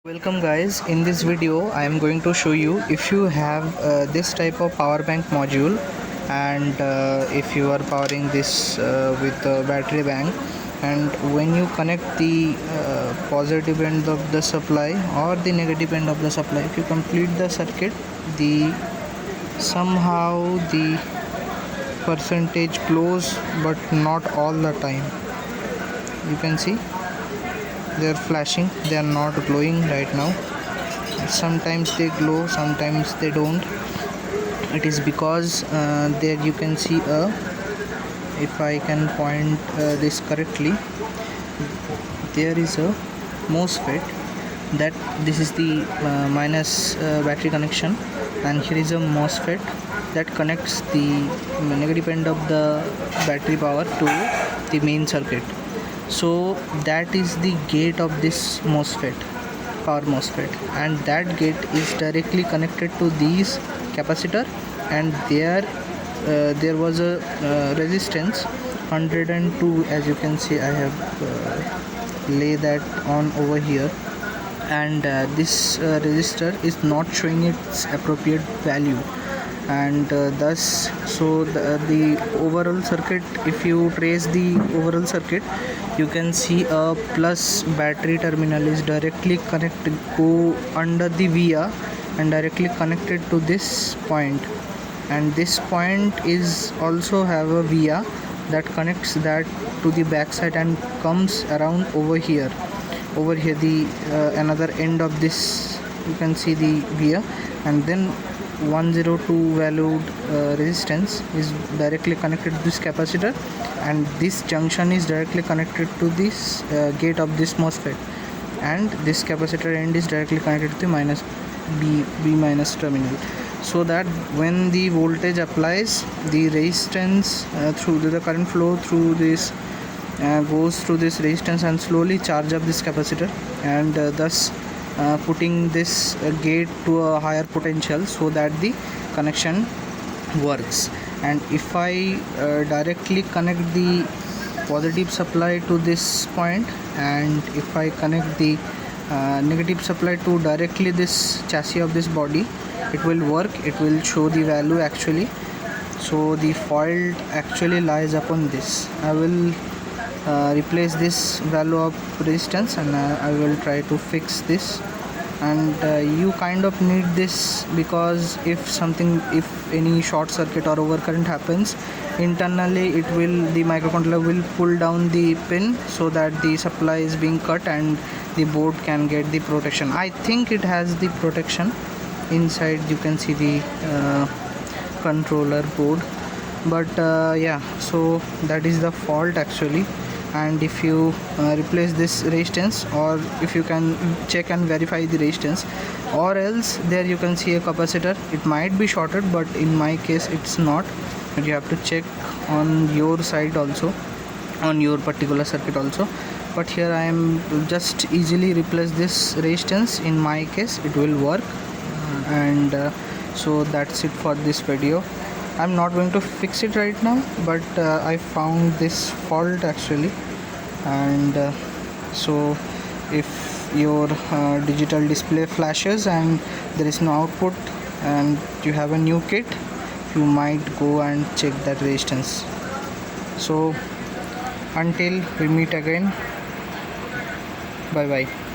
Welcome guys, in this video I am going to show you if you have this type of power bank module and if you are powering this with a battery bank, and when you connect the positive end of the supply or the negative end of the supply, if you complete the circuit, the somehow the percentage glows but not all the time. You can see they are flashing, they are not glowing right now. Sometimes they glow, sometimes they don't. It is because there you can see if I can point this correctly, there is a MOSFET, that this is the minus battery connection, and here is a MOSFET that connects the negative end of the battery power to the main circuit. So that is the gate of this MOSFET, power MOSFET, and that gate is directly connected to these capacitor, and there was a resistance 102, as you can see. I have lay that on over here, and this resistor is not showing its appropriate value, and thus so the overall circuit, if you trace the overall circuit, you can see a plus battery terminal is directly connected, go under the via and directly connected to this point, and this point is also have a via that connects that to the backside and comes around over here the another end of this. You can see the via, and then 102 valued resistance is directly connected to this capacitor, and this junction is directly connected to this gate of this MOSFET, and this capacitor end is directly connected to the minus B minus terminal, so that when the voltage applies, the resistance through the current flow through this goes through this resistance and slowly charge up this capacitor, and thus putting this gate to a higher potential so that the connection works. And if I directly connect the positive supply to this point, and if I connect the negative supply to directly this chassis of this body, it will work, it will show the value actually. So the fault actually lies upon this. I will replace this value of resistance, and I will try to fix this. And you kind of need this, because if any short circuit or overcurrent happens internally, the microcontroller will pull down the pin so that the supply is being cut and the board can get the protection. I think it has the protection inside. You can see the controller board, but yeah, so that is the fault actually. And if you replace this resistance, or if you can check and verify the resistance, or else there you can see a capacitor, it might be shorted, but in my case it's not. But you have to check on your side also, on your particular circuit also. But here I am just easily replace this resistance. In my case it will work, and so that's it for this video. I'm not going to fix it right now, but I found this fault actually. And so if your digital display flashes and there is no output and you have a new kit, you might go and check that resistance. So until we meet again, bye bye.